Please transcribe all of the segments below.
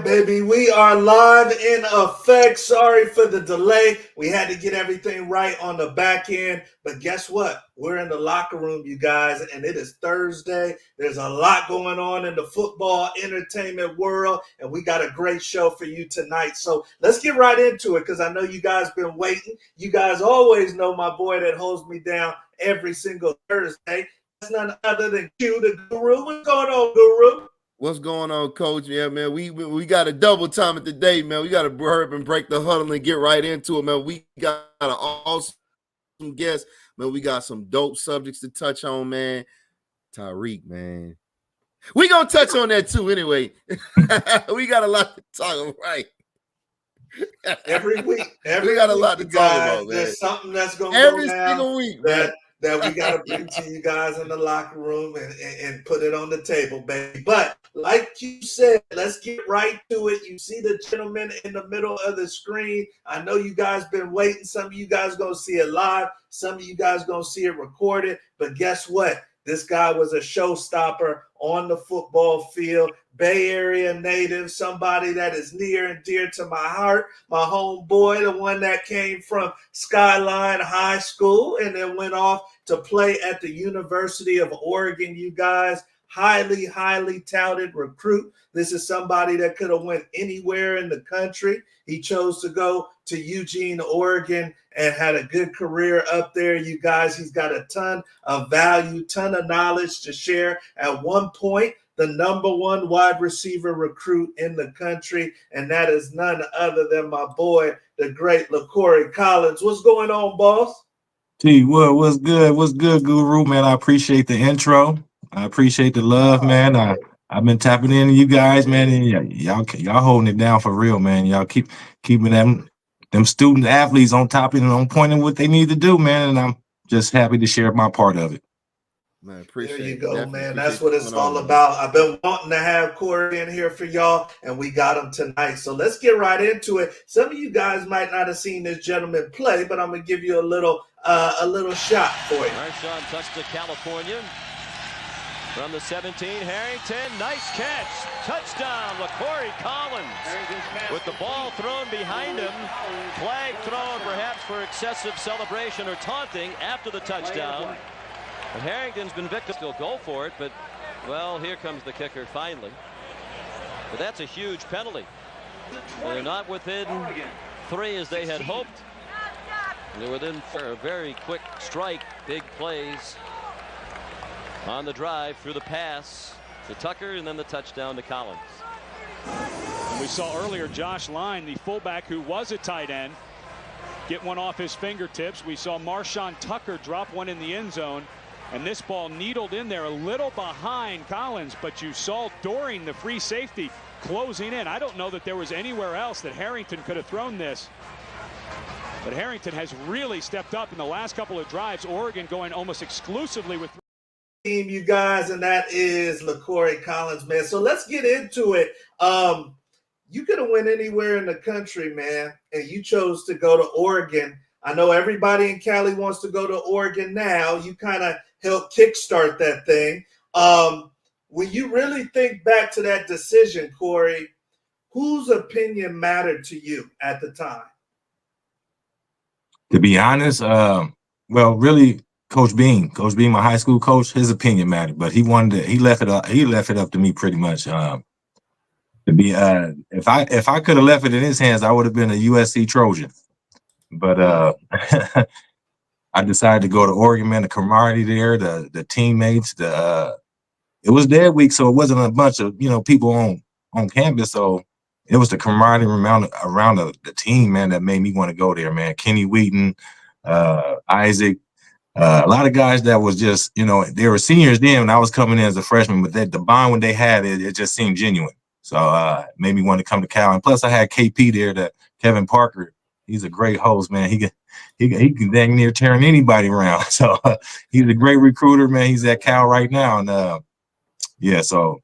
right, baby. We are live in effect. Sorry for the delay. We had to get everything right on the back end. But guess what? We're in the locker room, you guys, and it is Thursday. There's a lot going on in the football entertainment world, and we got a great show for you tonight. So let's get right into it because I know you guys been waiting. You guys always know my boy that holds me down every single Thursday. That's none other than Q, the Guru. What's going on, Guru? What's going on, Coach? Yeah, man, we got a double time at the day, man. We got to hurry up and break the huddle and get right into it, man. We got an awesome guest, man. We got some dope subjects to touch on, man. Tyreek, man. We gonna touch on that too, anyway. We got a lot to talk about, right? Every week, we got a lot to talk about, man. There's something that's gonna every go down single week, that we got to bring to you guys in the locker room and put it on the table, baby. But like you said, let's get right to it. You see the gentleman in the middle of the screen. I know you guys been waiting. Some of you guys going to see it live. Some of you guys going to see it recorded. But guess what? This guy was a showstopper on the football field. Bay Area native, somebody that is near and dear to my heart. My homeboy, the one that came from Skyline High School and then went off to play at the University of Oregon, you guys. Highly, highly touted recruit. This is somebody that could have went anywhere in the country. He chose to go to Eugene, Oregon, and had a good career up there, you guys. He's got a ton of value, ton of knowledge to share. At one point, the #1 wide receiver recruit in the country, and that is none other than my boy, the great LaCorey Collins. What's going on, boss? T, what's good? What's good, Guru, man? I appreciate the intro. I appreciate the love, man. I've been tapping into you guys, man, and y'all holding it down for real, man. Y'all keeping them student athletes on top and on point of what they need to do, man. And I'm just happy to share my part of it. Man, appreciate there you go, it. man. That's what it's all about. I've been wanting to have Corey in here for y'all, and we got him tonight. So let's get right into it. Some of you guys might not have seen this gentleman play, but I'm gonna give you a little shot for you. Marshawn touched to California. From the 17, Harrington, nice catch. Touchdown, LaCorey Collins. With the ball thrown behind him. Flag thrown perhaps for excessive celebration or taunting after the touchdown. And Harrington's been victim. He'll go for it, but, well, here comes the kicker finally. But that's a huge penalty. They're not within 3 as they had hoped. They're within for a very quick strike. Big plays on the drive through the pass to Tucker and then the touchdown to Collins. And we saw earlier Josh Line, the fullback who was a tight end, get one off his fingertips. We saw Marshawn Tucker drop one in the end zone, and this ball needled in there a little behind Collins, but you saw Doring, the free safety, closing in. I don't know that there was anywhere else that Harrington could have thrown this. But Harrington has really stepped up in the last couple of drives. Oregon going almost exclusively with team, you guys, and that is LaCorey Collins, man. So let's get into it. You could have went anywhere in the country, man, and you chose to go to Oregon. I know everybody in Cali wants to go to Oregon now. You kind of helped kickstart that thing. When you really think back to that decision, Corey, whose opinion mattered to you at the time? To be honest, well, really, Coach Bean, my high school coach, his opinion mattered, but he left it up to me pretty much. To be if I could have left it in his hands, I would have been a USC Trojan. But I decided to go to Oregon, man. The camaraderie there, the teammates, it was their week, so it wasn't a bunch of people on campus. So it was the camaraderie around the team, man, that made me want to go there, man. Kenny Wheaton, Isaac. A lot of guys that was just, they were seniors then when I was coming in as a freshman, but the bond when they had it just seemed genuine. So it made me want to come to Cal. And plus I had KP there, that Kevin Parker. He's a great host, man. He can dang near turn anybody around. So he's a great recruiter, man. He's at Cal right now. And so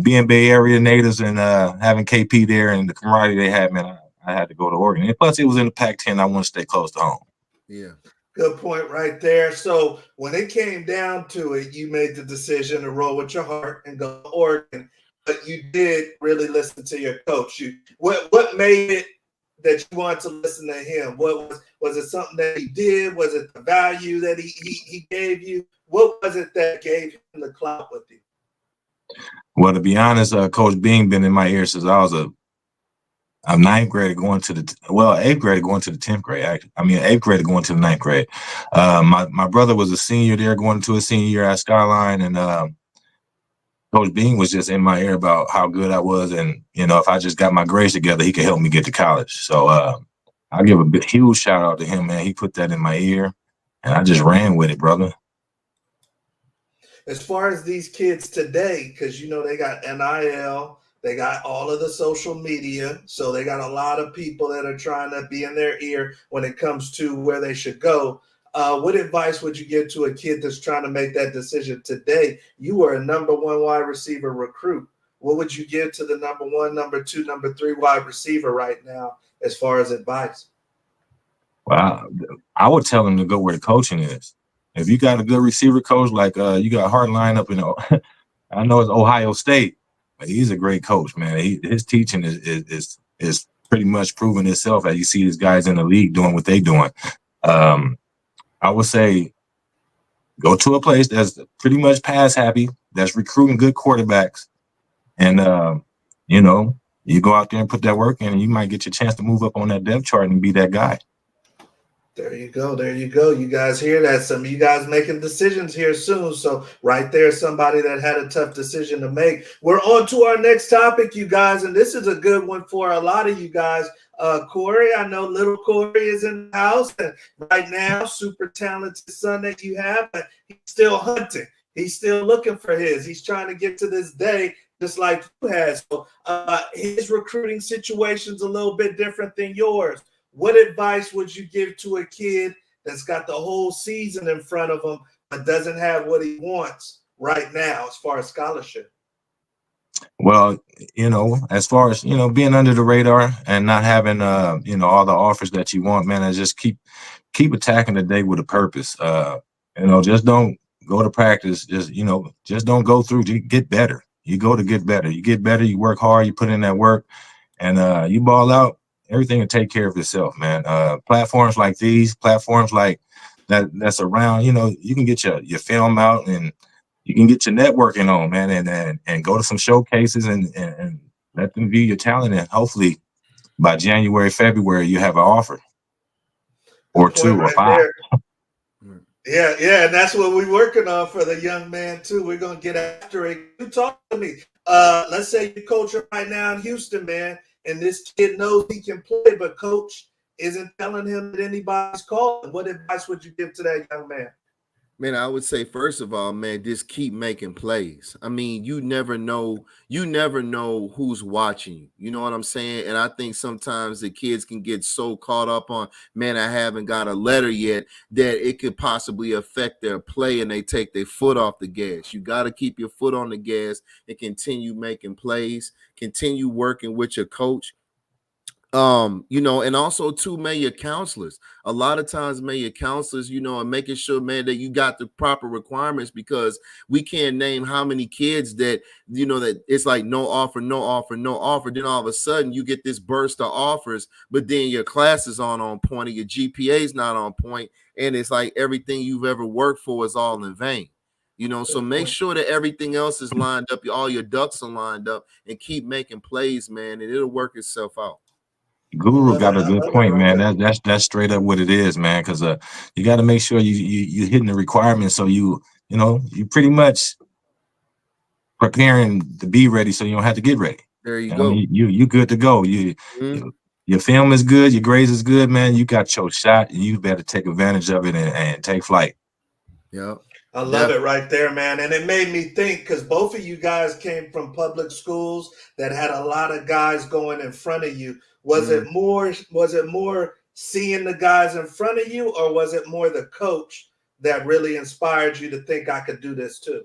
being Bay Area natives and having KP there and the camaraderie they had, man, I had to go to Oregon. And plus it was in the Pac-10. I want to stay close to home. Yeah. Good point right there. So when it came down to it, you made the decision to roll with your heart and go to Oregon. but you did really listen to your coach. What made it that you wanted to listen to him? What was it something that he did? Was it the value that he gave you? What was it that gave him the clout with you? Well, to be honest, Coach Bean been in my ear since I was I'm ninth grade going to eighth grade going to the 10th grade. Eighth grade going to the ninth grade. My brother was a senior there going to a senior year at Skyline, and Coach Bean was just in my ear about how good I was, and if I just got my grades together, he could help me get to college. So I give a huge shout out to him, man. He put that in my ear, and I just ran with it, brother. As far as these kids today, because they got NIL, they got all of the social media, so they got a lot of people that are trying to be in their ear when it comes to where they should go. What advice would you give to a kid that's trying to make that decision today? You were a number 1 wide receiver recruit. What would you give to the number 1, number 2, number 3 wide receiver right now as far as advice? Well, I would tell them to go where the coaching is. If you got a good receiver coach, like you got Hardline up in, I know it's Ohio State, but he's a great coach, man. His teaching is pretty much proven itself as you see these guys in the league doing what they're doing. I would say go to a place that's pretty much pass happy, that's recruiting good quarterbacks, and you go out there and put that work in, and you might get your chance to move up on that depth chart and be that guy. There you go. There you go. You guys hear that? Some of you guys making decisions here soon. So right there, somebody that had a tough decision to make. We're on to our next topic, you guys, and this is a good one for a lot of you guys. Corey, I know little Corey is in the house, and right now, super talented son that you have, but he's still hunting. He's still looking for his. He's trying to get to this day just like you had. So his recruiting situation's a little bit different than yours. What advice would you give to a kid that's got the whole season in front of him but doesn't have what he wants right now as far as scholarship? Well, as far as, being under the radar and not having, all the offers that you want, man, I just keep attacking the day with a purpose. Just don't go to practice. Just don't go through to get better. You go to get better. You get better. You work hard. You put in that work, and you ball out. Everything will take care of itself, man. Platforms like these, platforms like that's around, you can get your film out, and you can get your networking on, man, and go to some showcases and let them view your talent. And hopefully by January, February, you have an offer or 2 or 5. Yeah, and that's what we're working on for the young man too. We're gonna get after it. You talk to me. Let's say you're coaching right now in Houston, man, and this kid knows he can play, but coach isn't telling him that anybody's calling. What advice would you give to that young man? Man, I would say, first of all, man, just keep making plays. I mean, you never know who's watching. You know what I'm saying? And I think sometimes the kids can get so caught up on, man, I haven't got a letter yet, that it could possibly affect their play and they take their foot off the gas. You got to keep your foot on the gas and continue making plays, continue working with your coach. And also too, man, your counselors. A lot of times, man, your counselors, and making sure, man, that you got the proper requirements, because we can't name how many kids that, that it's like no offer. Then all of a sudden you get this burst of offers, but then your classes aren't on point, or your GPA is not on point, and it's like everything you've ever worked for is all in vain. So make sure that everything else is lined up, all your ducks are lined up, and keep making plays, man, and it'll work itself out. Guru got a good point, man. That's straight up what it is, man. Because you got to make sure you hitting the requirements, so you pretty much preparing to be ready, so you don't have to get ready. There you go. You good to go. Your film is good, your grades is good, man. You got your shot, and you better take advantage of it and take flight. Yeah. I love it right there, man. And it made me think, because both of you guys came from public schools that had a lot of guys going in front of you. Was it more seeing the guys in front of you, or was it more the coach that really inspired you to think I could do this too?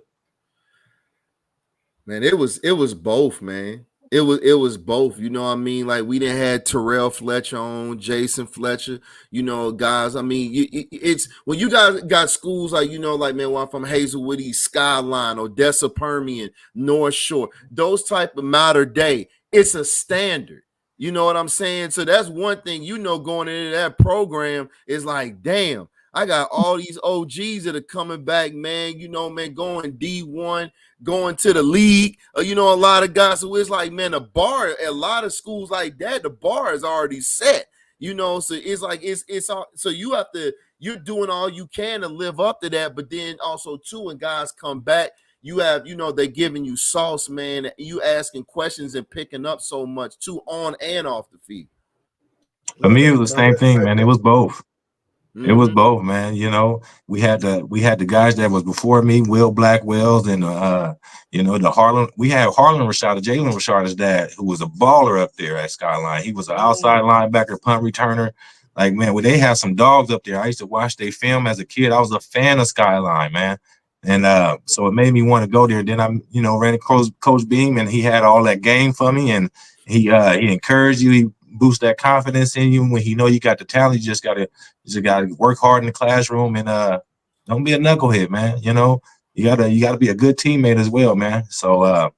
Man, it was both, man. It was both, you know what I mean? Like we didn't had Terrell Fletcher on, Jason Fletcher, you know, guys. I mean, it's when you guys got schools like, you know, like, man, well, I'm from Hazelwood East, Skyline, Odessa Permian, North Shore, those type of matter day, it's a standard. You know what I'm saying? So that's one thing, you know, going into that program is like, damn, I got all these OGs that are coming back, man, you know, man, going D1, going to the league, you know, a lot of guys. So it's like, man, the bar, a lot of schools like that, the bar is already set, you know, so it's like, it's all, so you have to, you're doing all you can to live up to that. But then also too, when guys come back, you have, you know, they're giving you sauce, man, you asking questions and picking up so much too, on and off the field. For me, it was the same thing, man. It was both. It was both, man. You know, we had the guys that was before me, Will Blackwell's, and you know, we had Harlan Rashad, Jalen Rashad's dad, who was a baller up there at Skyline. He was an outside linebacker, punt returner. Like, man, when they have some dogs up there, I used to watch their film as a kid. I was a fan of Skyline, man. And so it made me want to go there. Then I, you know, ran across Coach Beam, and he had all that game for me, and he encouraged you. He boost that confidence in you. When he know you got the talent, you just gotta work hard in the classroom, and don't be a knucklehead, man. You know, you gotta be a good teammate as well, man. So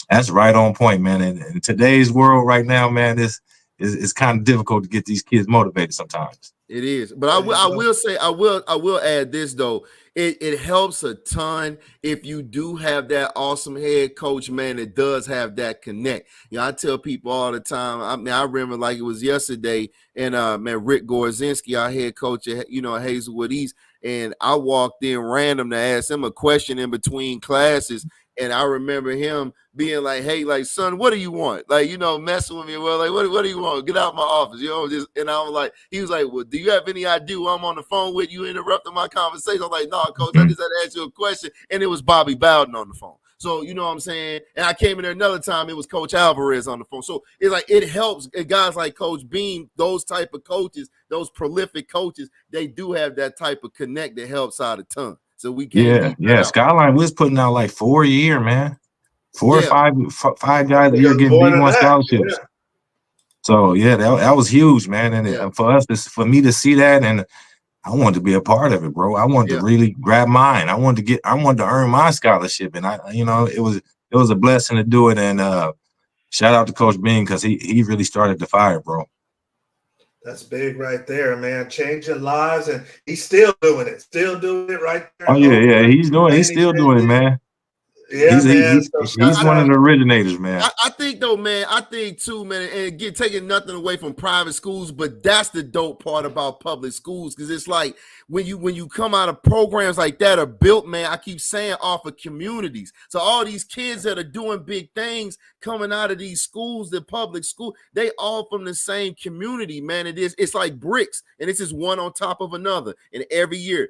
that's right on point, man. And in today's world right now, man, it's kind of difficult to get these kids motivated sometimes. It is, but I will say, I will add this though. It helps a ton if you do have that awesome head coach, man, that does have that connect. You know, I tell people all the time, I remember like it was yesterday, and man, Rick Gorzinski, our head coach at, you know, Hazelwood East, and I walked in random to ask him a question in between classes, and I remember him being like, hey, like, son, what do you want? Like, you know, messing with me. Well, like, what do you want? Get out of my office. You know, just, and I was like, he was like, well, do you have any idea who I'm on the phone with? You interrupting my conversation. I'm like, no, coach, I just had to ask you a question. And it was Bobby Bowden on the phone. So, you know what I'm saying? And I came in there another time, it was Coach Alvarez on the phone. So it's like, it helps guys like Coach Beam, those type of coaches, those prolific coaches, they do have that type of connect that helps out a ton. So we can't. Yeah. Skyline was putting out like 4 a year, man. 4 or 5 guys a year getting D1 scholarships. Yeah. So yeah, that was huge, man. And for me to see that, and I wanted to be a part of it, bro. I wanted to really grab mine. I wanted to earn my scholarship, and it was a blessing to do it. And shout out to Coach Bean, because he really started the fire, bro. That's big right there, man. Changing lives, and he's still doing it. Still doing it right there. Oh yeah. He's still doing it, man. Yeah, he's one of the originators, man. I think though, man, too, man, and taking nothing away from private schools, but that's the dope part about public schools, because it's like when you come out of programs like that are built, man, I keep saying, off of communities. So all these kids that are doing big things coming out of these schools, the public school, they all from the same community, man. It's like bricks, and it's just one on top of another. And every year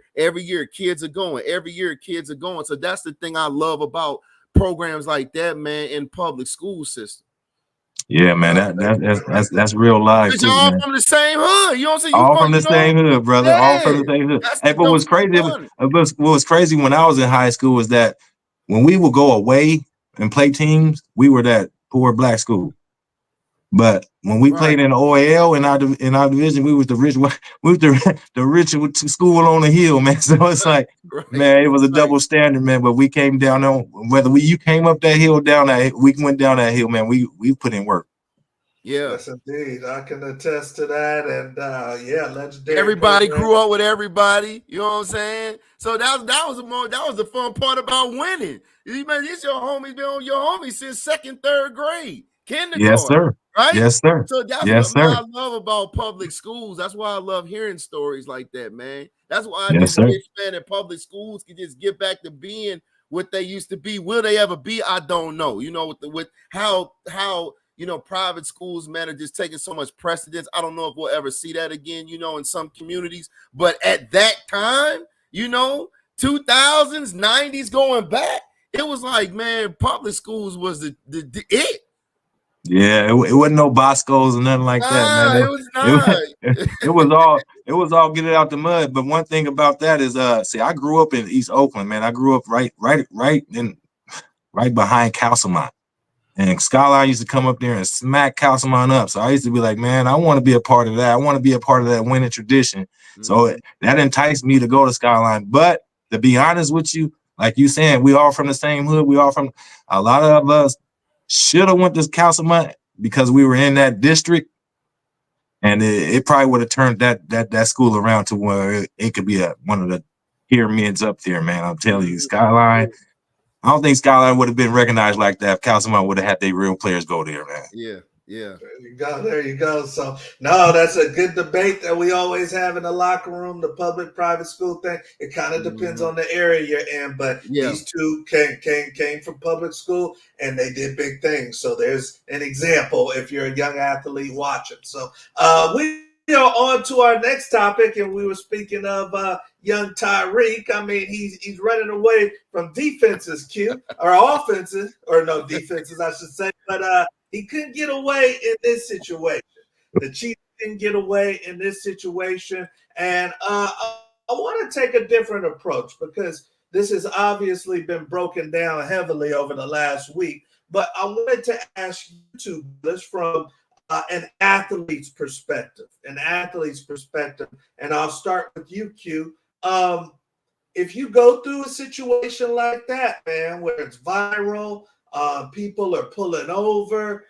kids are going. Every year kids are going. So that's the thing I love about programs like that, man, in public school system. Yeah, man, that's real life. Too, all man. From the same hood. You know what I'm saying? All from the same hood, brother. Yeah. All from the same hood. Hey, but what was crazy when I was in high school was that when we would go away and play teams, we were that poor black school. But when we played in the OAL in our division, we was the rich school on the hill, man. So it's like, man, it was a double standard, man. But we came down on whether you came up that hill, we went down that hill, man. We put in work. Yeah, yes, indeed. I can attest to that. And legendary. Everybody grew up with everybody. You know what I'm saying? So that was the fun part about winning. It's your homies been on your homies since 2nd, 3rd grade. Kindergarten. Yes, sir. Right? Yes, sir. So that's what I love about public schools. That's why I love hearing stories like that, man. That's why I just wish, man, that public schools can just get back to being what they used to be. Will they ever be? I don't know. You know, with how you know, private schools, man, are just taking so much precedence. I don't know if we'll ever see that again, you know, in some communities. But at that time, you know, 2000s, 90s going back, it was like, man, public schools was the it. Yeah, it wasn't no Boscos or nothing like that, man. It was not. It was all get it out the mud. But one thing about that is, see, I grew up in East Oakland, man. I grew up right behind Castlemont. And Skyline used to come up there and smack Councilman up. So I used to be like, man, I want to be a part of that. I want to be a part of that winning tradition. Mm-hmm. So that enticed me to go to Skyline. But to be honest with you, like you saying, we all from the same hood. We all from, a lot of us should have went to Councilman because we were in that district. And it probably would have turned that school around to where it could be one of the pyramids up there, man. I'm telling you, Skyline. I don't think Skyline would have been recognized like that if Councilman would have had their real players go there, man. Yeah, yeah. There you go. So, no, that's a good debate that we always have in the locker room, the public-private school thing. It kind of depends on the area you're in, but these two came from public school, and they did big things. So there's an example if you're a young athlete watching. So we are on to our next topic, and we were speaking of young Tyreek. I mean, he's running away from defenses, Q, or offenses, or no defenses, I should say. But he couldn't get away in this situation. The Chiefs didn't get away in this situation, and I want to take a different approach because this has obviously been broken down heavily over the last week. But I wanted to ask you two this from an athlete's perspective, and I'll start with you, Q. If you go through a situation like that, man, where it's viral, people are pulling over,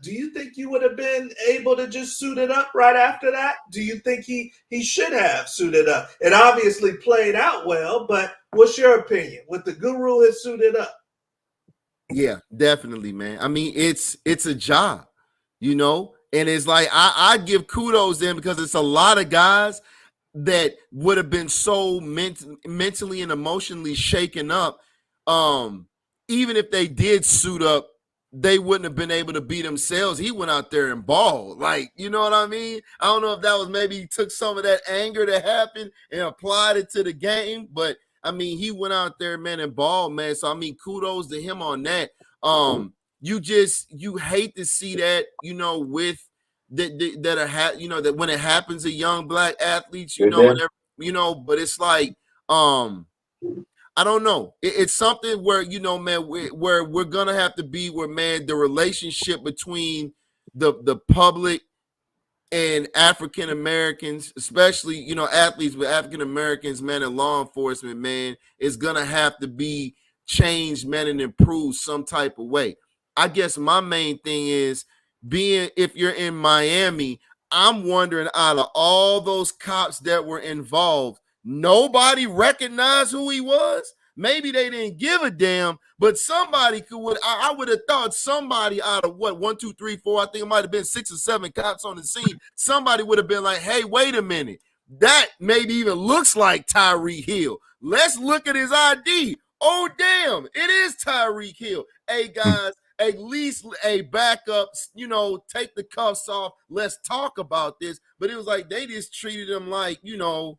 do you think you would have been able to just suit it up right after that? Do you think he should have suited up? It obviously played out well, but what's your opinion? Would the guru have suited up? Yeah, definitely, man. I mean, it's a job. You know, and it's like I give kudos in because it's a lot of guys that would have been so mentally and emotionally shaken up. Even if they did suit up, they wouldn't have been able to be themselves. He went out there and balled. Like, you know what I mean? I don't know if that was maybe he took some of that anger that happened and applied it to the game. But, I mean, he went out there, man, and balled, man. So, I mean, kudos to him on that. You hate to see that, you know, with that when it happens to young black athletes, you know, whatever, you know, but it's like, I don't know. It's something where, you know, man, where we're going to have to be where, man, the relationship between the public and African Americans, especially, you know, athletes with African Americans, man, and law enforcement, man, is going to have to be changed, man, and improved some type of way. I guess my main thing is if you're in Miami, I'm wondering out of all those cops that were involved, nobody recognized who he was. Maybe they didn't give a damn, but somebody I would have thought somebody out of 1, 2, 3, 4, I think it might have been 6 or 7 cops on the scene. Somebody would have been like, hey, wait a minute. That maybe even looks like Tyreek Hill. Let's look at his ID. Oh, damn, it is Tyreek Hill. Hey, guys, at least a backup, you know, take the cuffs off. Let's talk about this. But it was like they just treated him like, you know.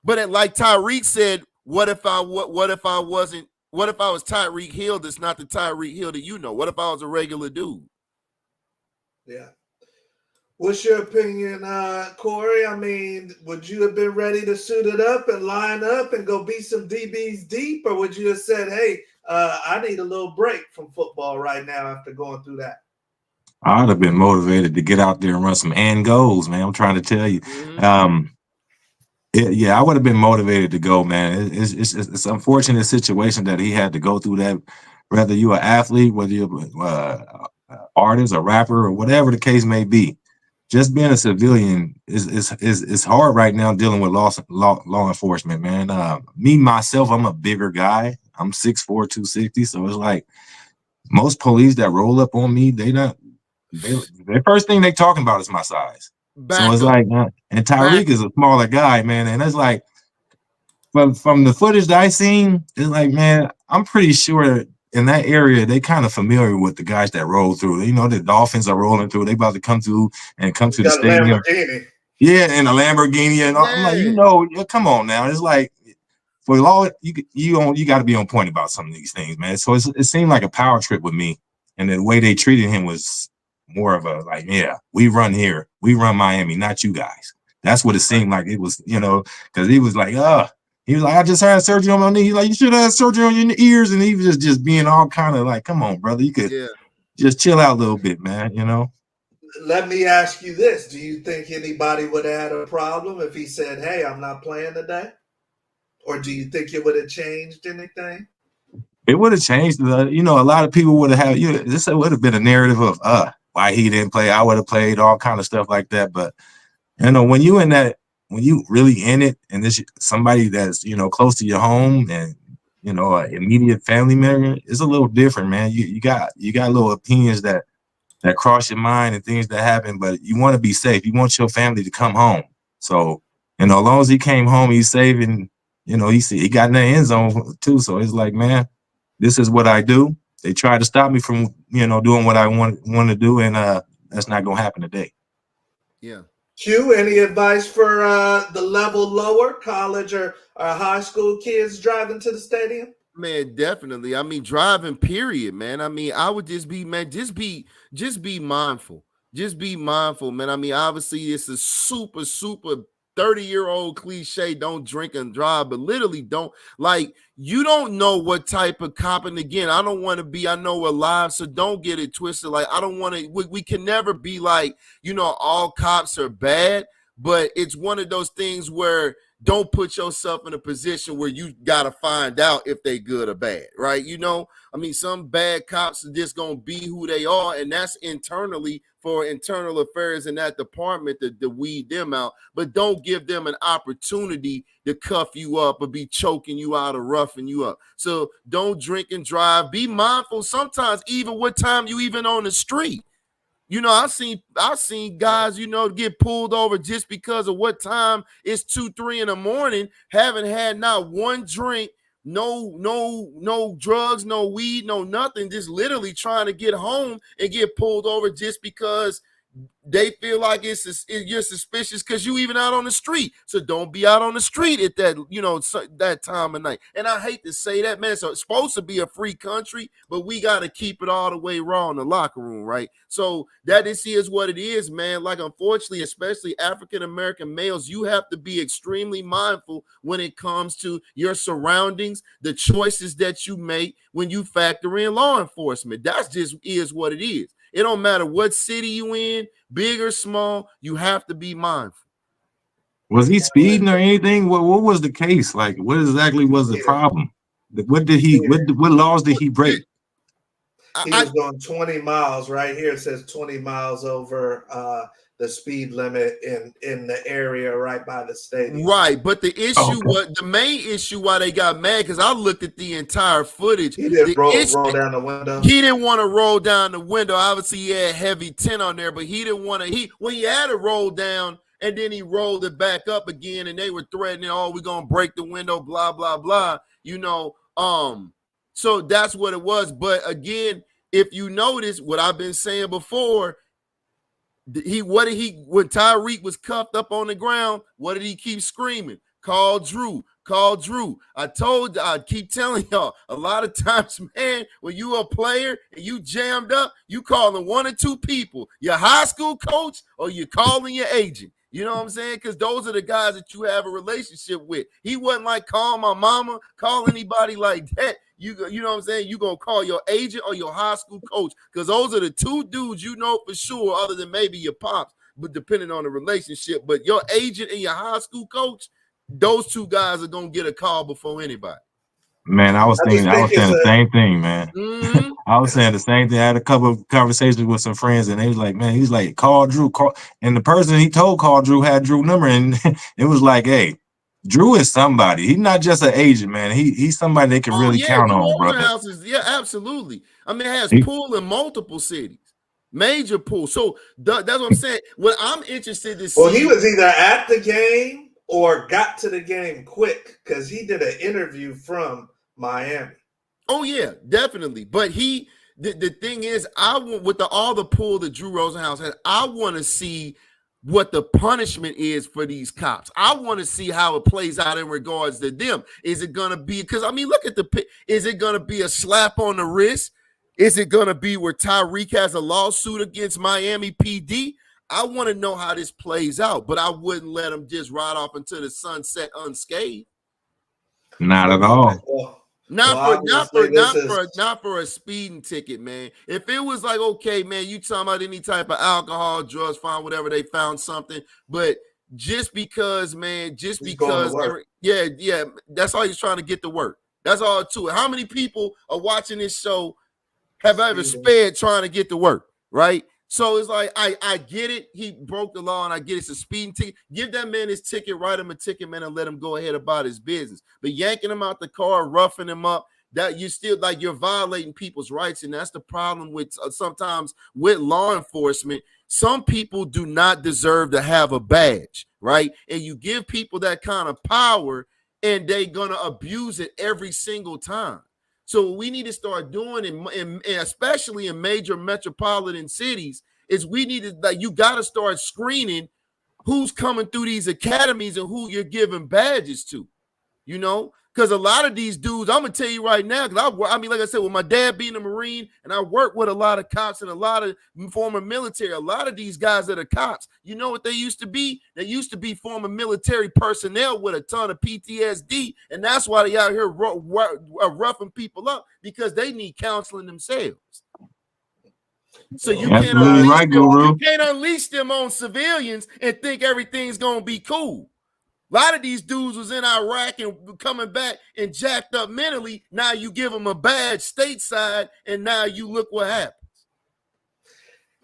But like Tyreek said, what if I was Tyreek Hill that's not the Tyreek Hill that you know? What if I was a regular dude? Yeah. What's your opinion, Corey? I mean, would you have been ready to suit it up and line up and go beat some DBs deep? Or would you have said, hey, I need a little break from football right now after going through that? I'd have been motivated to get out there and run some and goals, man. I'm trying to tell you. Mm-hmm. I would have been motivated to go, man. It's an unfortunate situation that he had to go through that, whether you're an athlete, whether you're an artist, a rapper, or whatever the case may be. Just being a civilian is hard right now dealing with law enforcement, man. Me, myself, I'm a bigger guy. I'm 6'4", 260. So it's like most police that roll up on me, the first thing they talking about is my size. So it's like, and Tyreek is a smaller guy, man. And it's like, from the footage that I seen, it's like, man, I'm pretty sure in that area, they kind of familiar with the guys that roll through. You know, the Dolphins are rolling through. They about to come to the stadium. Yeah, in a Lamborghini. And I'm like, you know, come on now. It's like, for law, you got to be on point about some of these things, man. So it seemed like a power trip with me. And the way they treated him was more of a like, yeah, we run here. We run Miami, not you guys. That's what it seemed like it was, you know, because he was like, He was like, I just had surgery on my knee. He's like, you should have had surgery on your ears. And he was just being all kind of like, come on, brother. You could just chill out a little bit, man, you know? Let me ask you this. Do you think anybody would have had a problem if he said, hey, I'm not playing today? Or do you think it would have changed anything? It would have changed. A lot of people would have had, this would have been a narrative of why he didn't play. I would have played, all kind of stuff like that. But, when you really in it, and this somebody that's, close to your home and, an immediate family member, it's a little different, man. You got little opinions that cross your mind and things that happen, but you want to be safe. You want your family to come home. So, as long as he came home, he's safe, and he got in the end zone too. So it's like, man, this is what I do. They tried to stop me from, doing what I want to do, and that's not gonna happen today. Yeah. Q, any advice for the level lower, college or high school kids driving to the stadium? Man, definitely. I mean, driving, period, man. I mean, I would just be mindful. Just be mindful, man. I mean, obviously, it's a super 30-year-old cliche, don't drink and drive, but literally you don't know what type of cop. And again, I don't want to be, I know we're live, so don't get it twisted. Like, I don't want to, we can never be like, all cops are bad, but it's one of those things where don't put yourself in a position where you got to find out if they good or bad, right? I mean, some bad cops are just going to be who they are, and that's internally for internal affairs in that department to weed them out. But don't give them an opportunity to cuff you up or be choking you out or roughing you up. So don't drink and drive. Be mindful sometimes even what time you even on the street. I've seen guys, get pulled over just because of what time it's 2-3 in the morning, haven't had not one drink, no drugs, no weed, no nothing, just literally trying to get home and get pulled over just because they feel like you're suspicious because you even out on the street. So don't be out on the street at that, that time of night. And I hate to say that, man. So it's supposed to be a free country, but we got to keep it all the way raw in the locker room, right? So that is what it is, man. Like, unfortunately, especially African-American males, you have to be extremely mindful when it comes to your surroundings, the choices that you make when you factor in law enforcement. That's just is what it is. It don't matter what city you in, big or small, you have to be mindful. Was he speeding or anything? What was the case? Like, what exactly was the problem? What laws did he break? He was going 20 miles. Right here it says 20 miles over the speed limit in the area right by the stadium. Right, but the issue the main issue why they got mad, because I looked at the entire footage. He didn't roll down the window. He didn't want to roll down the window. Obviously, he had heavy tint on there, but he didn't want to. He had to roll down, and then he rolled it back up again, and they were threatening, we're gonna break the window, blah blah blah. So that's what it was. But again, if you notice what I've been saying before. When Tyreek was cuffed up on the ground, what did he keep screaming? Call Drew, call Drew. I keep telling y'all, a lot of times, man, when you a player and you jammed up, you calling one or two people, your high school coach or you calling your agent. You know what I'm saying? Because those are the guys that you have a relationship with. He wasn't like, call my mama, call anybody like that. You know what I'm saying? You going to call your agent or your high school coach, because those are the two dudes for sure, other than maybe your pops, but depending on the relationship. But your agent and your high school coach, those two guys are going to get a call before anybody. Man, I was saying the same thing, man. Mm-hmm. I was saying the same thing. I had a couple of conversations with some friends, and they was like, man, he's like, call Drew. And the person he told call Drew had Drew number, and it was like, hey, Drew is somebody. He's not just an agent, man. He's somebody they can really count on, brother. Yeah, absolutely. I mean, it has pool in multiple cities. Major pool. So that's what I'm saying. What I'm interested to see. Well, he was either at the game or got to the game quick, because he did an interview from Miami. Oh, yeah, definitely. But the thing is, I want, with all the pull that Drew Rosenhaus had, I want to see what the punishment is for these cops. I want to see how it plays out in regards to them. Is it going to be, because, I mean, look at is it going to be a slap on the wrist? Is it going to be where Tyreek has a lawsuit against Miami PD? I want to know how this plays out, but I wouldn't let him just ride off into the sunset unscathed. Not at all. Not for a speeding ticket, man. If it was like, okay, man, you talking about any type of alcohol, drugs, fine, whatever, they found something, but just because, man, yeah, that's all he's trying to get to work. That's all to it. How many people are watching this show have ever sped trying to get to work, right? So it's like, I get it. He broke the law, and I get it's a speeding ticket. Give that man his ticket, write him a ticket, man, and let him go ahead about his business. But yanking him out the car, roughing him up, that you still like you're violating people's rights, and that's the problem with sometimes with law enforcement. Some people do not deserve to have a badge, right? And you give people that kind of power, and they're gonna abuse it every single time. So what we need to start doing, and especially in major metropolitan cities, is we need to, like, you got to start screening who's coming through these academies and who you're giving badges to, you know? Because a lot of these dudes, I'm going to tell you right now, because I mean, like I said, with my dad being a Marine, and I work with a lot of cops and a lot of former military, a lot of these guys that are cops, you know what they used to be? They used to be former military personnel with a ton of PTSD, and that's why they out here roughing people up, because they need counseling themselves. So you can't unleash them on civilians and think everything's going to be cool. A lot of these dudes was in Iraq and coming back and jacked up mentally. Now you give them a badge stateside, and now you look what happens.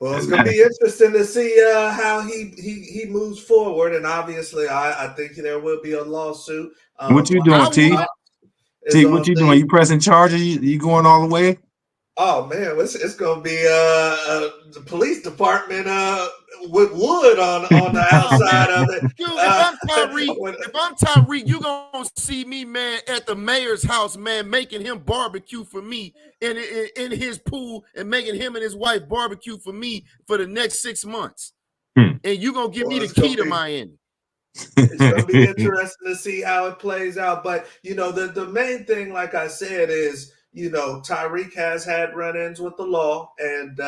Well, it's going to be interesting to see how he moves forward, and obviously, I think there will be a lawsuit. What you doing, T? T, what you doing? You pressing charges? You going all the way? Oh man, it's gonna be the police department with wood on the outside of it. Dude, if I'm Tyreek, you gonna see me, man, at the mayor's house, man, making him barbecue for me in his pool, and making him and his wife barbecue for me for the next 6 months. And you gonna give me the key to Miami. It's gonna be interesting to see how it plays out. But you know, the main thing, like I said, is, you know, Tyreek has had run-ins with the law, and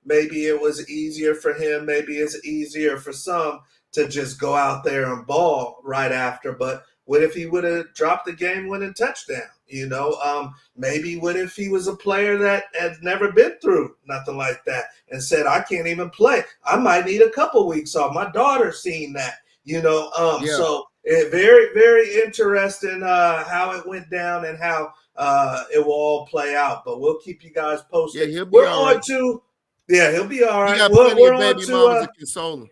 maybe it was easier for him. Maybe it's easier for some to just go out there and ball right after. But what if he would have dropped the game-winning touchdown? You know, maybe what if he was a player that had never been through nothing like that and said, I can't even play. I might need a couple weeks off. My daughter's seen that, you know. So very, very interesting how it went down and how it will all play out, but we'll keep you guys posted. Yeah, he'll be all right. He'll be all right. He got plenty of baby mamas to console him.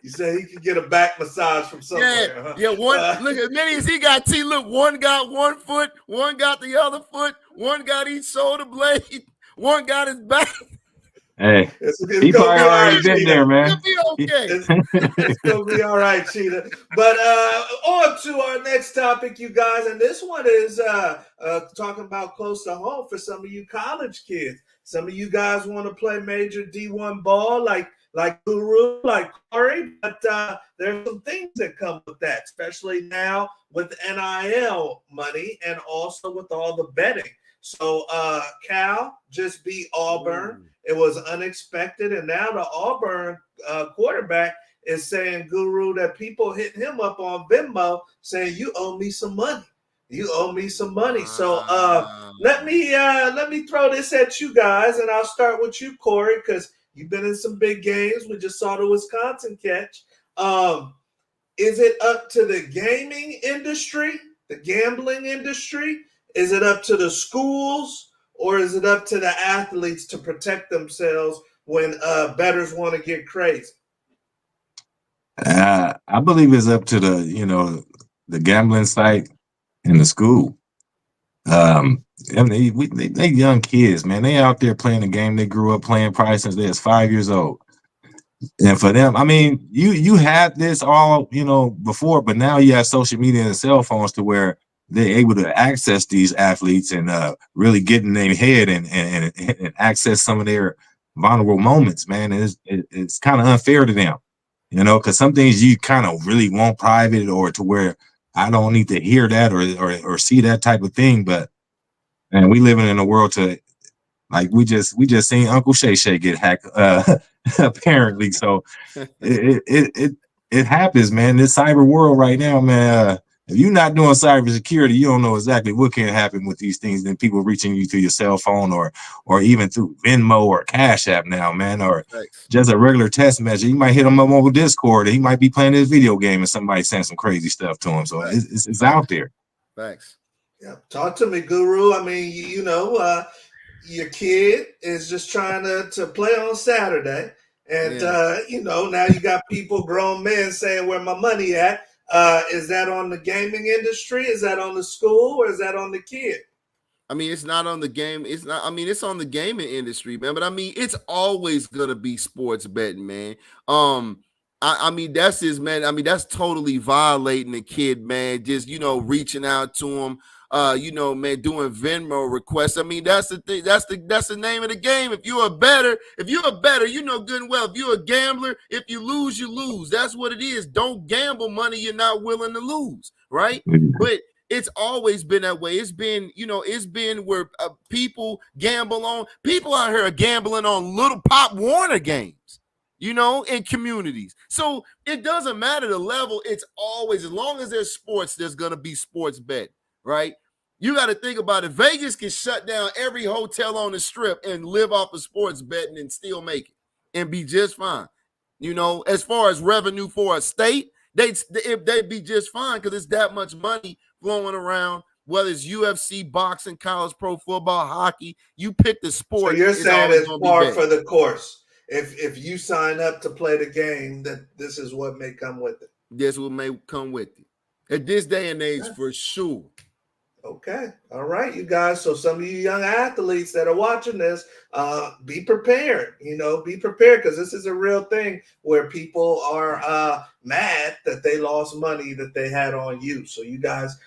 You say he could get a back massage from somewhere. Yeah. One look, as many as he got. T, look, one got one foot, one got the other foot, one got each shoulder blade, one got his back. Hey, he probably already been there, man. He'll be okay. It's gonna be all right, Cheetah. But on to our next topic, you guys, and this one is talking about close to home for some of you college kids. Some of you guys want to play major D1 ball, like Guru, like Corey, but there's some things that come with that, especially now with NIL money and also with all the betting. So Cal just beat Auburn. It was unexpected, and now the Auburn quarterback is saying, Guru, that people hit him up on Venmo saying, you owe me some money. You owe me some money. So let me throw this at you guys, and I'll start with you, Corey, because you've been in some big games. We just saw the Wisconsin catch. Is it up to the gaming industry, the gambling industry? Is it up to the schools, or is it up to the athletes to protect themselves when bettors want to get crazy? I believe it's up to the gambling site and the school. I mean, they young kids, man. They out there playing the game they grew up playing probably since they was 5 years old. And for them, I mean, you had this all, before, but now you have social media and cell phones to where they're able to access these athletes and really get in their head and access some of their vulnerable moments, man. It's kind of unfair to them, because some things you kind of really want private, or to where I don't need to hear that or see that type of thing. But man, we living in a world to, like, we just seen Uncle Shay Shay get hacked apparently. So it happens, man. This cyber world right now, man. if you're not doing cybersecurity, you don't know exactly what can happen with these things. Then people reaching you through your cell phone or even through Venmo or Cash App now, man, or Thanks. just a regular text message. You might hit him up on Discord, and he might be playing his video game, and somebody saying some crazy stuff to him. So it's out there. Thanks. Yeah, talk to me, Guru. I mean, you know, your kid is just trying to play on Saturday, and you know, now you got people, grown men, saying where my money at. Is that on the gaming industry? Is that on the school? Or is that on the kid? I mean, it's not on the game. It's not. I mean, it's on the gaming industry, man. But I mean, it's always gonna be sports betting, man. I mean, that's his man. I mean, that's totally violating the kid, man. Just reaching out to him. Man, doing Venmo requests. I mean, that's the thing. That's the name of the game. If you're a bettor, you know good and well. If you're a gambler, if you lose, you lose. That's what it is. Don't gamble money you're not willing to lose, right? But it's always been that way. It's been where people gamble on. People out here are gambling on little Pop Warner games, in communities. So it doesn't matter the level. It's always, as long as there's sports, there's gonna be sports bet, right? You got to think about it. Vegas can shut down every hotel on the strip and live off of sports betting and still make it and be just fine. As far as revenue for a state, they'd be just fine because it's that much money flowing around, whether it's UFC, boxing, college pro football, hockey. You pick the sport. So you're saying it's par for the course. If you sign up to play the game, that this is what may come with it. This what may come with it. At this day and age, for sure. Okay. All right, you guys. So some of you young athletes that are watching this, be prepared. Be prepared, because this is a real thing where people are mad that they lost money that they had on you. So you guys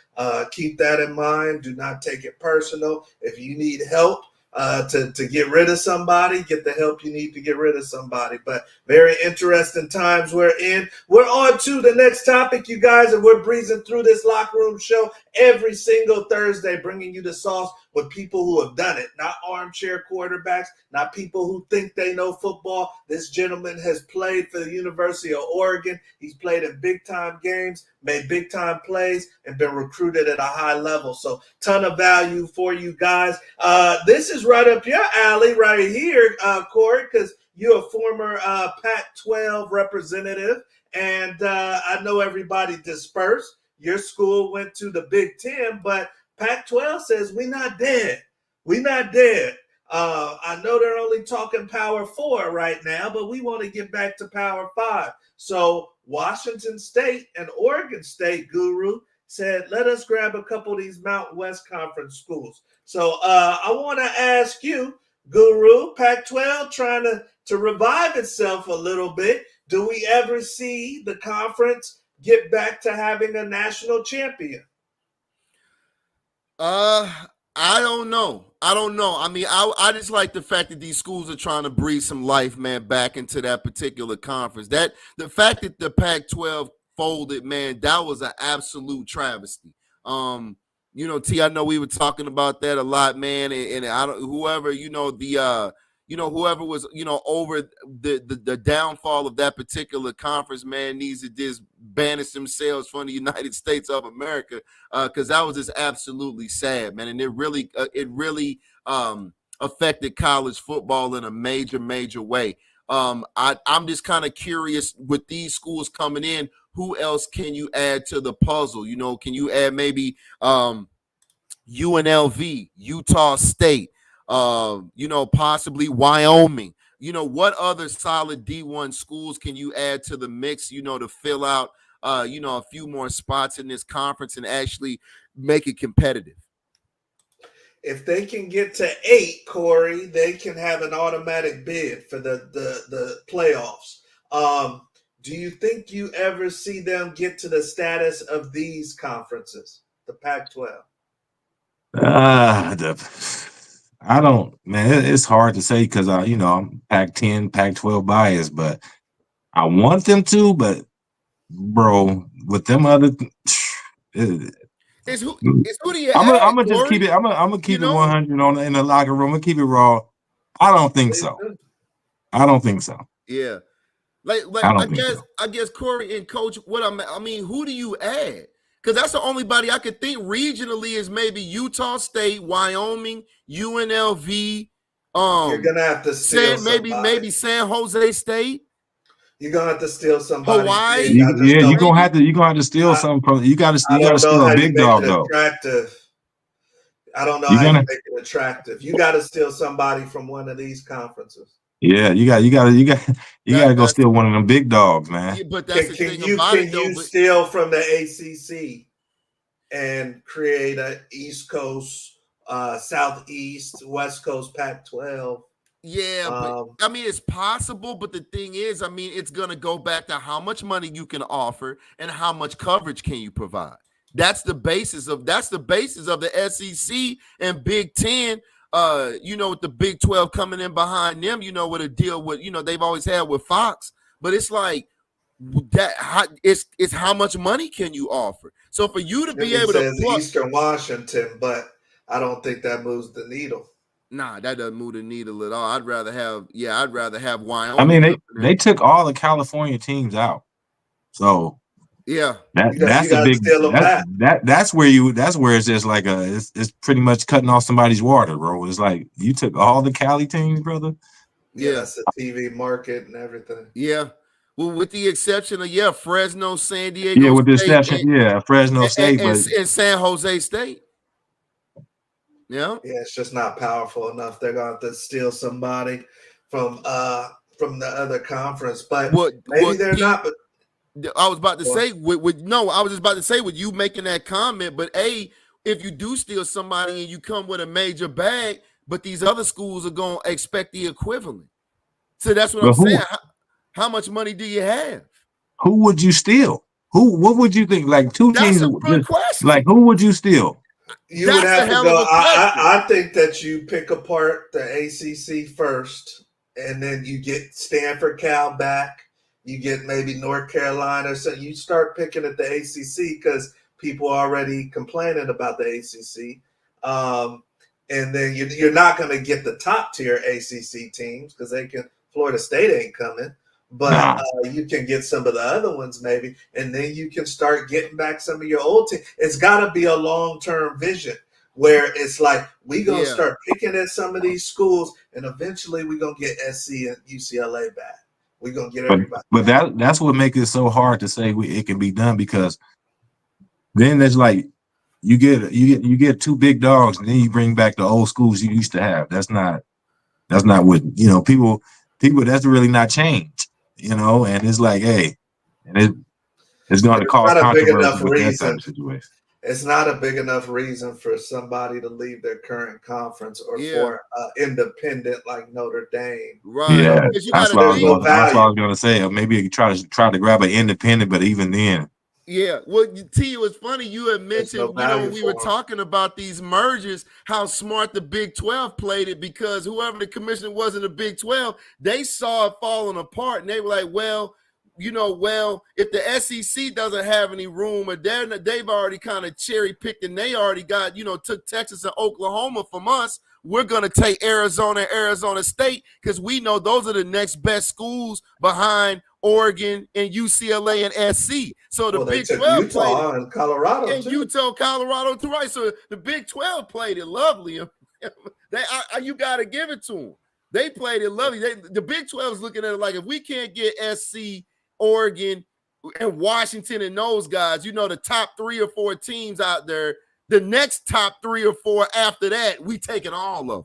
keep that in mind. Do not take it personal. If you need help to get rid of somebody, get the help you need to get rid of somebody. But very interesting times we're in. We're on to the next topic, you guys, and we're breezing through this locker room show every single Thursday, bringing you the sauce with people who have done it, not armchair quarterbacks, not people who think they know football. This gentleman has played for the University of Oregon. He's played in big-time games, made big-time plays, and been recruited at a high level. So ton of value for you guys. This is right up your alley right here, Corey, because you're a former Pac-12 representative, and I know everybody dispersed. Your school went to the Big Ten, but Pac-12 says we're not dead. We're not dead. I know they're only talking Power 4 right now, but we want to get back to Power 5. So Washington State and Oregon State, Guru, said, let us grab a couple of these Mountain West Conference schools. So I want to ask you, Guru, Pac-12 trying to revive itself a little bit. Do we ever see the conference get back to having a national champion? I don't know. I mean, I just like the fact that these schools are trying to breathe some life, man, back into that particular conference. That the fact that the Pac-12 folded, man, that was an absolute travesty. T, I know we were talking about that a lot, man, and I don't, whoever, whoever was, over the downfall of that particular conference, man, needs to just banish themselves from the United States of America, because that was just absolutely sad, man, and it really affected college football in a major way. I'm just kind of curious, with these schools coming in, who else can you add to the puzzle? Can you add maybe UNLV, Utah State, possibly Wyoming? What other solid D1 schools can you add to the mix, to fill out, a few more spots in this conference and actually make it competitive? If they can get to 8, Corey, they can have an automatic bid for the playoffs. Do you think you ever see them get to the status of these conferences, the Pac-12? I don't, man. It's hard to say because I'm Pac-10, Pac-12 biased, but I want them to. But bro, with them other, It's who do you? I'm gonna just keep it. I'm gonna keep it 100 in the locker room. I'm gonna keep it raw. I don't think so. Yeah. I guess Corey and Coach, who do you add? Because that's the only body I could think regionally is maybe Utah State, Wyoming, UNLV. You're gonna have to steal maybe San Jose State. You're gonna have to steal somebody. Hawaii. You're gonna have to steal something from. You got to steal a big dog though. Attractive. I don't know how you make it attractive. You got to steal somebody from one of these conferences. Yeah, you got to go steal one of them big dogs, man. Yeah, but that's can you steal from the ACC and create a East Coast, Southeast, West Coast Pac-12? Yeah, but I mean, it's possible, but the thing is, I mean, it's going to go back to how much money you can offer and how much coverage can you provide. That's the basis of the SEC and Big Ten. With the Big 12 coming in behind them, with a deal with, they've always had with Fox. But it's like that. It's how much money can you offer? So for you to be able to Eastern Washington, but I don't think that moves the needle. Nah, that doesn't move the needle at all. I'd rather have Wyoming. I mean, they took all the California teams out, so. Yeah, that's a big. That's where it's just like it's pretty much cutting off somebody's water, bro. It's like you took all the Cali teams, brother. Yeah, it's the TV market and everything. Yeah, well, with the exception of Fresno, San Diego. Yeah, with the exception, Fresno State, and San Jose State. Yeah, it's just not powerful enough. They're going to steal somebody from the other conference, but maybe they're not. But I was about to say I was just about to say with you making that comment, but if you do steal somebody and you come with a major bag, but these other schools are going to expect the equivalent. So that's what I'm saying. How much money do you have? Who would you steal? What would you think? Like two teams? That's a good question. Like who would you steal? You would have to go. I think that you pick apart the ACC first, and then you get Stanford, Cal back. You get maybe North Carolina. So you start picking at the ACC because people are already complaining about the ACC. And then you're not going to get the top tier ACC teams because Florida State ain't coming. But you can get some of the other ones maybe. And then you can start getting back some of your old teams. It's got to be a long-term vision where it's like we're going to start picking at some of these schools and eventually we're going to get SC and UCLA back. We're gonna get everybody. But that's what makes it so hard to say it can be done because then there's like you get two big dogs and then you bring back the old schools you used to have. That's not what people that's really not changed, and it's like, hey, and it's going to cause controversy with that type of situation. It's not a big enough reason for somebody to leave their current conference or for independent like Notre Dame. Right. Yeah, that's what I was going to say. Or maybe you try to grab an independent, but even then. Yeah. Well, T, it was funny. You had mentioned, when we were talking about these mergers, how smart the Big 12 played it because whoever the commissioner was in the Big 12, they saw it falling apart and they were like, if the SEC doesn't have any room or they've already kind of cherry picked and they already got, took Texas and Oklahoma from us, we're going to take Arizona and Arizona State because we know those are the next best schools behind Oregon and UCLA and SC. So the Big 12 Utah and Colorado and Utah, Colorado too, right? So the Big 12 played it lovely. You got to give it to them. They played it lovely. The Big 12 is looking at it like if we can't get SC, Oregon, and Washington and those guys, the top 3 or 4 teams out there, the next top 3 or 4 after that, we taking all of them.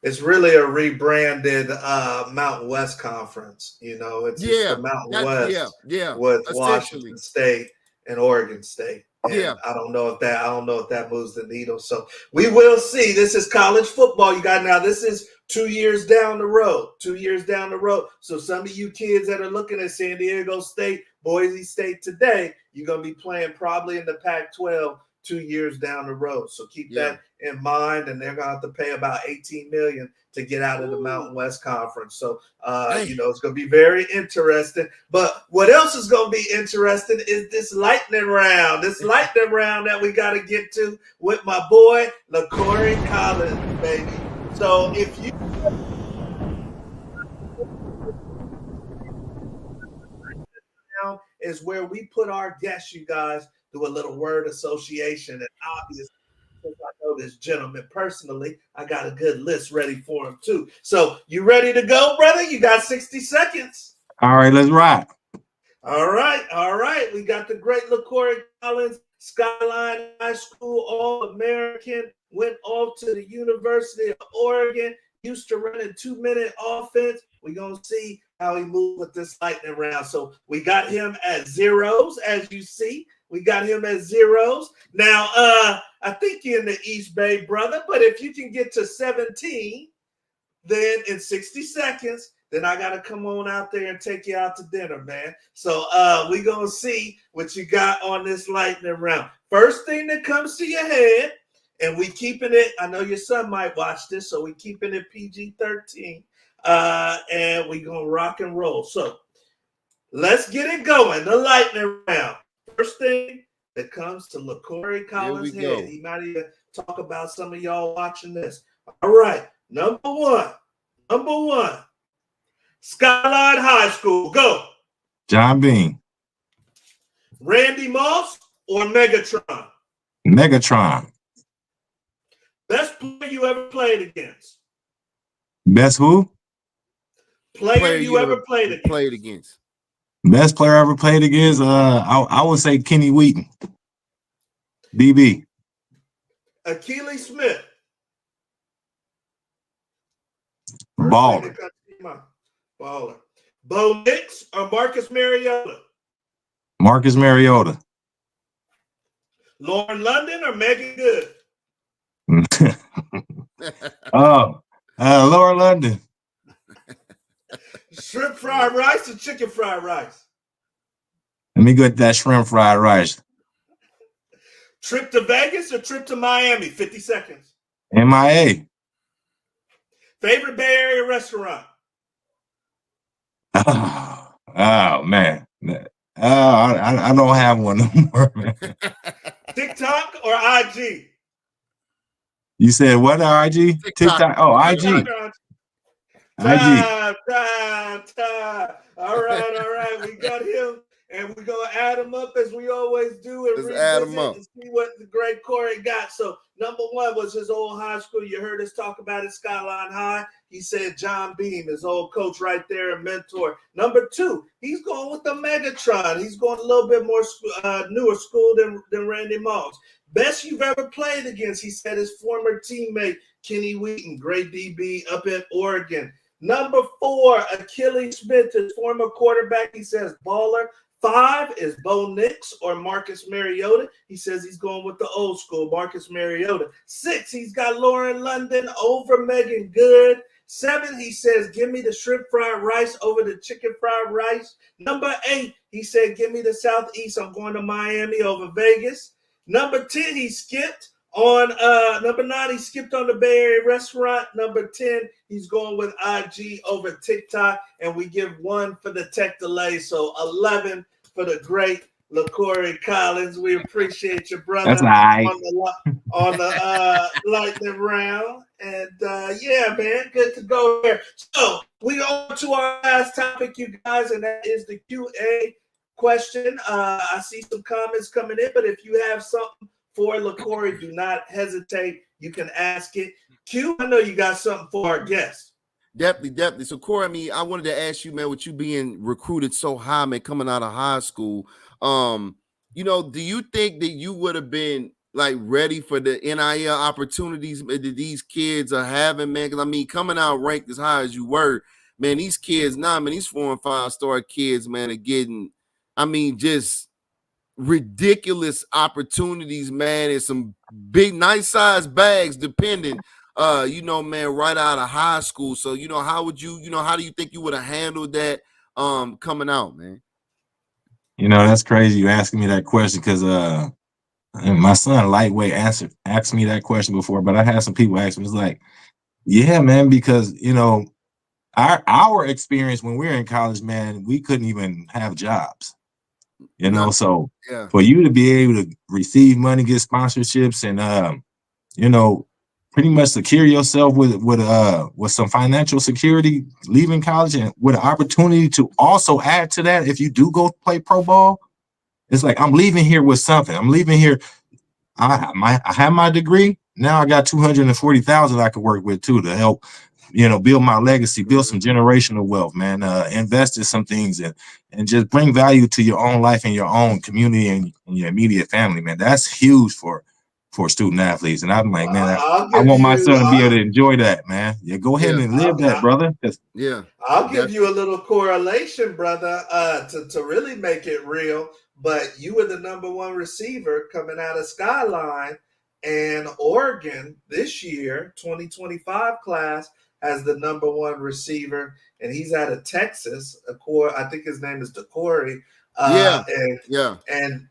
It's really a rebranded Mountain West Conference. It's just the Mountain West with Washington State and Oregon State. And I don't know if that moves the needle. So we will see. This is college football. You got now. This is 2 years down the road. 2 years down the road. So some of you kids that are looking at San Diego State, Boise State today, you're gonna be playing probably in the Pac-12 2 years down the road. So keep that in mind. And they're gonna have to pay about $18 million to get out of the Mountain West Conference. So it's gonna be very interesting. But what else is gonna be interesting is this lightning round. This lightning round that we gotta get to with my boy LaCorey Collins, baby. So if you is where we put our guests, you guys, do a little word association. And obviously, since I know this gentleman personally, I got a good list ready for him too. So you ready to go, brother? You got 60 seconds. All right, let's rock. All right. We got the great LaCorey Collins, Skyline High School All-American, went off to the University of Oregon, used to run a 2-minute offense. We're going to see how he moves with this lightning round. So we got him at zeros, as you see. We got him at zeros. Now, I think you're in the East Bay, brother, but if you can get to 17, then in 60 seconds, then I got to come on out there and take you out to dinner, man. So we're going to see what you got on this lightning round. First thing that comes to your head, and we keeping it, I know your son might watch this, so we keeping it PG-13, and we going to rock and roll. So let's get it going, the lightning round. First thing that comes to LaCorey Collins' head, he might even talk about some of y'all watching this. All right, number one. Skyline High School, go. John Bean. Randy Moss or Megatron? Megatron. Best player you ever played against? Best who? Player you ever played against? Best player I ever played against? I would say Kenny Wheaton. DB. Achilles Smith. Baller. Baller. Bo Nix or Marcus Mariota? Marcus Mariota. Lauren London or Megan Good? Laura London. Shrimp fried rice or chicken fried rice? Let me get that shrimp fried rice. Trip to Vegas or trip to Miami? 50 seconds. MIA. Favorite Bay Area restaurant? Oh man. I don't have one no more, man. TikTok or IG? You said what? IG? TikTok. Oh, IG. Time. All right. We got him, and we're gonna add him up as we always do, and let's add him up and see what the great Corey got. So number one was his old high school. You heard us talk about it, Skyline High. He said John Beam, his old coach right there, and mentor. Number two, he's going with the Megatron. He's going a little bit more newer school than Randy Moss. Best you've ever played against, he said, his former teammate, Kenny Wheaton, great DB up at Oregon. Number four, Achilles Smith, his former quarterback, he says baller. 5 is Bo Nix or Marcus Mariota. He says he's going with the old school, Marcus Mariota. 6, he's got Lauren London over Megan Good. 7, he says, give me the shrimp fried rice over the chicken fried rice. Number 8, he said, give me the Southeast. I'm going to Miami over Vegas. Number 10, he skipped on number 9, he skipped on the Bay Area restaurant. Number 10, he's going with IG over TikTok, and we give 1 for the tech delay. So 11 for the great LaCorey Collins. We appreciate you, brother. That's nice. on the lightning round. And yeah, man, good to go there. So we on to our last topic, you guys, and that is the QA question. I see some comments coming in, but if you have something for LaCorey, do not hesitate. You can ask it. Q, I know you got something for our guests. Definitely. So, Corey, I wanted to ask you, man, with you being recruited so high, man, coming out of high school, do you think that you would have been like ready for the NIL opportunities that these kids are having, man? Because coming out ranked as high as you were, man, these kids now, man, these 4- and 5-star kids, man, are getting, just ridiculous opportunities, man, and some big, nice size bags, depending, man, right out of high school. So, how would you, how do you think you would have handled that coming out, man? That's crazy you asking me that question because my son lightweight asked me that question before, but I had some people ask me, it's like, yeah, man, because our experience when we were in college, man, we couldn't even have jobs. So yeah. For you to be able to receive money, get sponsorships, and pretty much secure yourself with some financial security leaving college, and with an opportunity to also add to that if you do go play pro ball, It's like I'm leaving here with something. I'm leaving here. I have my degree. Now I got 240,000 I could work with too to help, build my legacy, build some generational wealth, man. Invest in some things and just bring value to your own life and your own community and your immediate family, man. That's huge for student athletes. And I'm like, man, I want my son to be able to enjoy that, man. Yeah, go ahead and live that, brother. Yeah, I'll give you a little correlation, brother, to really make it real. But you were the #1 receiver coming out of Skyline, and Oregon this year, 2025 class, has the #1 receiver, and he's out of Texas. I think his name is LaCorey. yeah. And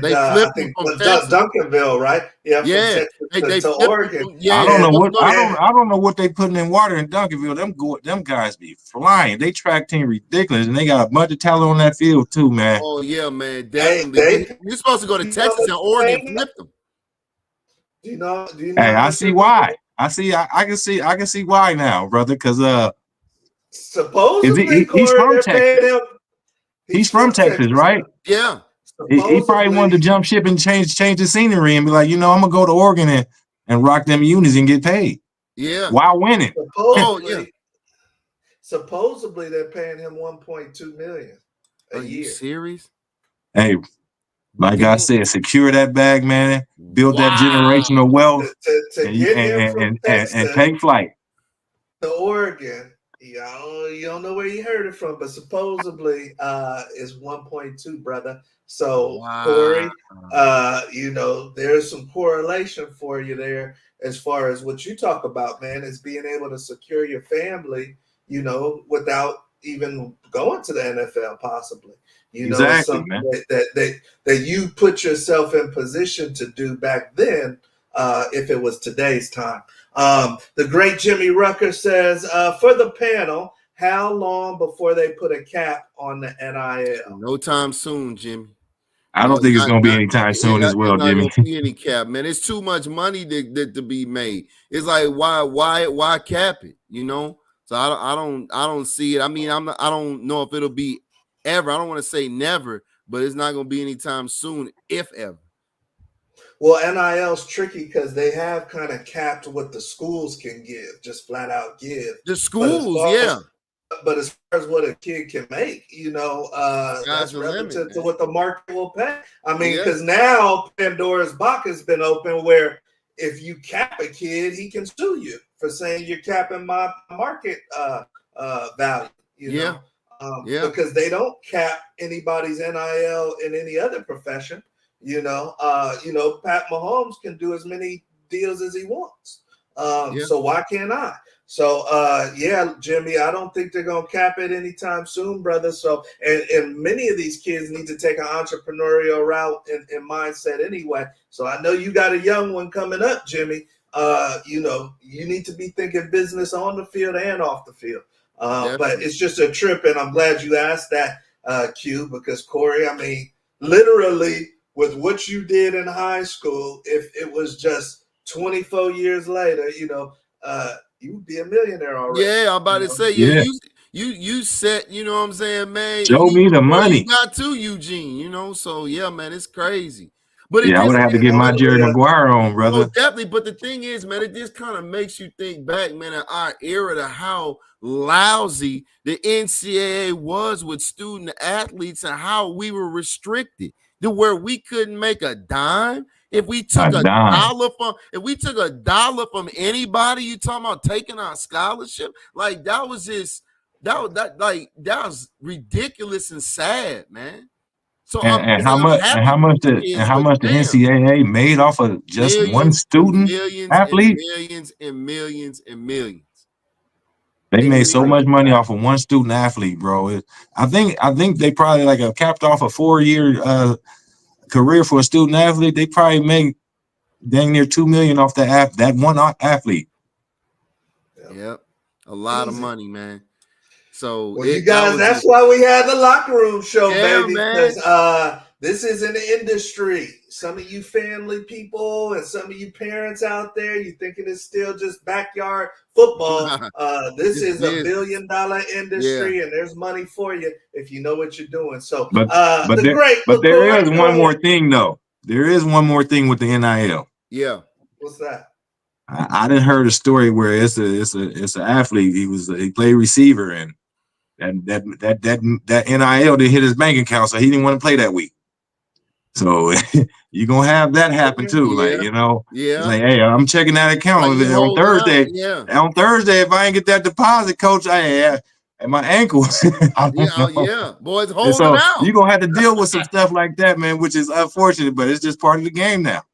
They I flipped think him from Texas. Duncanville, right? Yeah, from Yeah, Texas to Oregon. Yeah, I don't know what they putting in water in Duncanville. Them guys be flying. They track team ridiculous, and they got a bunch of talent on that field too, man. Oh yeah, man, definitely. You're supposed to go to Texas and Oregon flip them. Do you know? Hey, I see why. I can see why now, brother. Because supposedly he's from Texas. He's from Texas, right? Yeah. He probably wanted to jump ship and change the scenery and be like, I'm gonna go to Oregon and rock them unis and get paid. Yeah. While winning. Supposedly they're paying him $1.2 million a year. You serious? Hey, like I said, secure that bag, man. Build that generational wealth to get him from Texas and take flight to Oregon. You don't know where you heard it from, but supposedly it's 1.2, brother. So Corey, there's some correlation for you there as far as what you talk about, man, is being able to secure your family, without even going to the NFL, possibly. Exactly, man. That you put yourself in position to do back then, if it was today's time. The great Jimmy Rucker says, for the panel, how long before they put a cap on the NIL? No time soon, Jimmy. I don't think it's going to be anytime soon as well, Jimmy. Not gonna be any cap, man. It's too much money to be made. It's like why cap it? So I don't see it. I mean, I don't know if it'll be ever. I don't want to say never, but it's not going to be anytime soon, if ever. Well, NIL's tricky because they have kind of capped what the schools can give, just flat out give. The schools, but as far as what a kid can make, that's relative to what the market will pay. I mean, because now Pandora's box has been open where if you cap a kid, he can sue you for saying you're capping my market value. Because they don't cap anybody's NIL in any other profession. Pat Mahomes can do as many deals as he wants. So why can't I? So Jimmy, I don't think they're gonna cap it anytime soon, brother. So and many of these kids need to take an entrepreneurial route and mindset anyway. So I know you got a young one coming up, Jimmy. You need to be thinking business on the field and off the field. But it's just a trip, and I'm glad you asked that, Q, because Corey, I mean, literally with what you did in high school, if it was just 24 years later, you would be a millionaire already. Yeah, I'm about to say, you set, what I'm saying, man. Show me the money. You got to Eugene, so yeah, man, it's crazy. But I would have to get my Jerry Maguire on, brother. Oh, definitely. But the thing is, man, it just kind of makes you think back, man, in our era to how lousy the NCAA was with student athletes and how we were restricted to where we couldn't make a dime. If we took a dollar from anybody, you talking about taking our scholarship, like that was ridiculous and sad, man. So how much the NCAA made off of just one student athlete? Millions. They made so much money off of one student athlete, bro. I think they probably like capped off a 4-year career for a student athlete. They probably make dang near $2 million off that one athlete. Yep, a lot of money, man. So you guys, that's why we had the locker room show, baby. Because This is an industry. Some of you family people and some of you parents out there, you thinking it's still just backyard football. This is a $1 billion industry, and there's money for you if you know what you're doing. So, but there is one more thing though. There is one more thing with the NIL. Yeah. What's that? I didn't heard a story where it's an athlete. He played receiver, and that NIL didn't hit his bank account, so he didn't want to play that week. So you're gonna have that happen too. Like, it's like, hey, I'm checking that account on Thursday. On Thursday, if I ain't get that deposit, coach, and my ankle. Boys holding out. You're gonna have to deal with some stuff like that, man, which is unfortunate, but it's just part of the game now.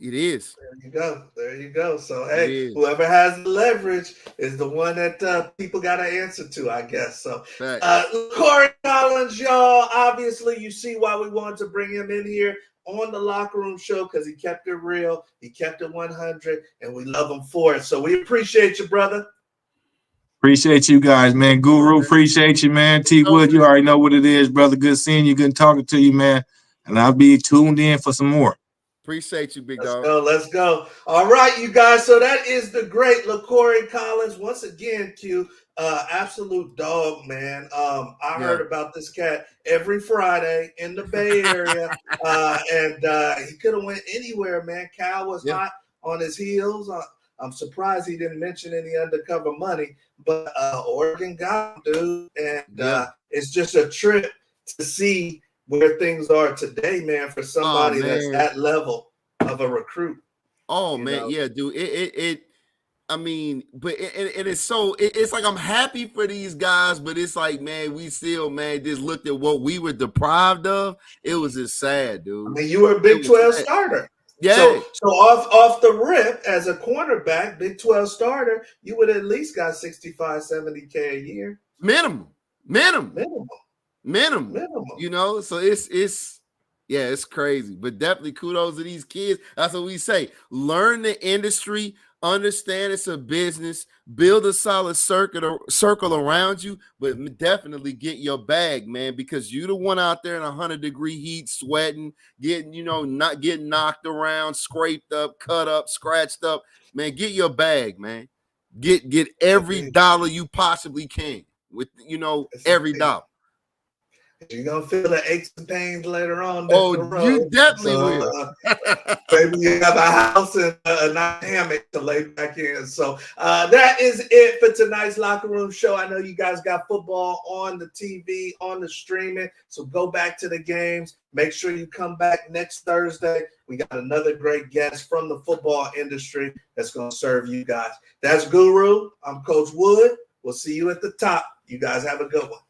It is. There you go. So, hey, whoever has the leverage is the one that people got to answer to, I guess. So, LaCorey Collins, y'all, obviously you see why we wanted to bring him in here on the Locker Room Show, because he kept it real. He kept it 100, and we love him for it. So we appreciate you, brother. Appreciate you guys, man. Guru, appreciate you, man. T Wood, you already know what it is, brother. Good seeing you. Good talking to you, man. And I'll be tuned in for some more. Appreciate you, big dog. Let's go. All right, you guys. So that is the great LaCorey Collins. Once again, Q, absolute dog, man. I heard about this cat every Friday in the Bay Area, and he could have went anywhere, man. Cal was hot on his heels. I'm surprised he didn't mention any undercover money, but Oregon got him, dude. And it's just a trip to see where things are today, man, for somebody that's that level of a recruit. Oh, man, yeah, dude. I mean, but it's like I'm happy for these guys, but it's like, man, we still, man, just looked at what we were deprived of. It was just sad, dude. I mean, you were a Big 12 starter. Yeah. So off the rip, as a cornerback, Big 12 starter, you would at least got 65, 70K a year. Minimum. So it's crazy, but definitely kudos to these kids. That's what we say. Learn the industry, understand it's a business, build a solid circle around you, but definitely get your bag, man, because you the one out there in 100-degree heat, sweating, getting, not getting knocked around, scraped up, cut up, scratched up. Man, get your bag, man. Get every dollar you possibly can with, every dollar. You're going to feel the aches and pains later on. You definitely will. Maybe you have a house and a nice hammock to lay back in. So that is it for tonight's Locker Room Show. I know you guys got football on the TV, on the streaming. So go back to the games. Make sure you come back next Thursday. We got another great guest from the football industry that's going to serve you guys. That's Guru. I'm Coach Wood. We'll see you at the top. You guys have a good one.